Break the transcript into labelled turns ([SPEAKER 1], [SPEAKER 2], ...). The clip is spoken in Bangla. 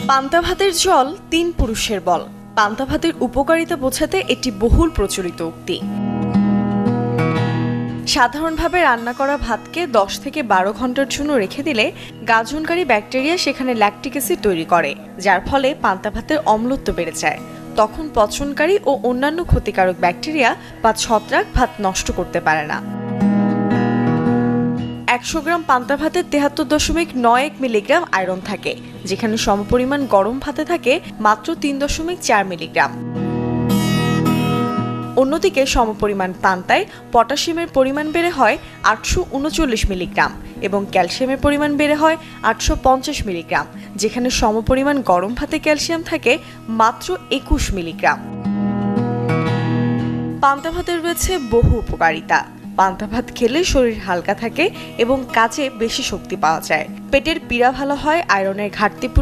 [SPEAKER 1] পান্তা ভাতের জল ৩ পুরুষের বল। পান্তা ভাতের উপকারিতা বোঝাতে এটি বহুল প্রচলিত উক্তি। সাধারণভাবে রান্না করা ভাতকে ১০ থেকে ১২ ঘন্টার জন্য রেখে দিলে গাজনকারী ব্যাকটেরিয়া সেখানে ল্যাকটিক অ্যাসিড তৈরি করে, যার ফলে পান্তা ভাতের অম্লত্ব বেড়ে যায়। তখন পচনকারী ও অন্যান্য ক্ষতিকারক ব্যাকটেরিয়া বা ছত্রাক ভাত নষ্ট করতে পারে না। ১০০ গ্রাম পান্তা ভাতে ৭৩.৯১ মিলিগ্রাম আয়রন থাকে, যেখানে সমপরিমাণ গরম ভাতে থাকে মাত্র ৩.৪ মিলিগ্রাম। অন্যদিকে সমপরিমাণ পান্তায় পটাশিয়ামের পরিমাণ বেড়ে হয় ৮৩৯ মিলিগ্রাম এবং ক্যালসিয়ামের পরিমাণ বেড়ে হয় ৮৫০ মিলিগ্রাম, যেখানে সমপরিমাণ গরম ভাতে ক্যালসিয়াম থাকে মাত্র ২১ মিলিগ্রাম। পান্তা ভাতের রয়েছে বহু উপকারিতা। পান্তা ভাত খেলে শরীর হালকা থাকে এবং কাজে বেশি শক্তি পাওয়া যায়। পেটের পীড়া ভালো হয়, আয়রনের ঘাটতি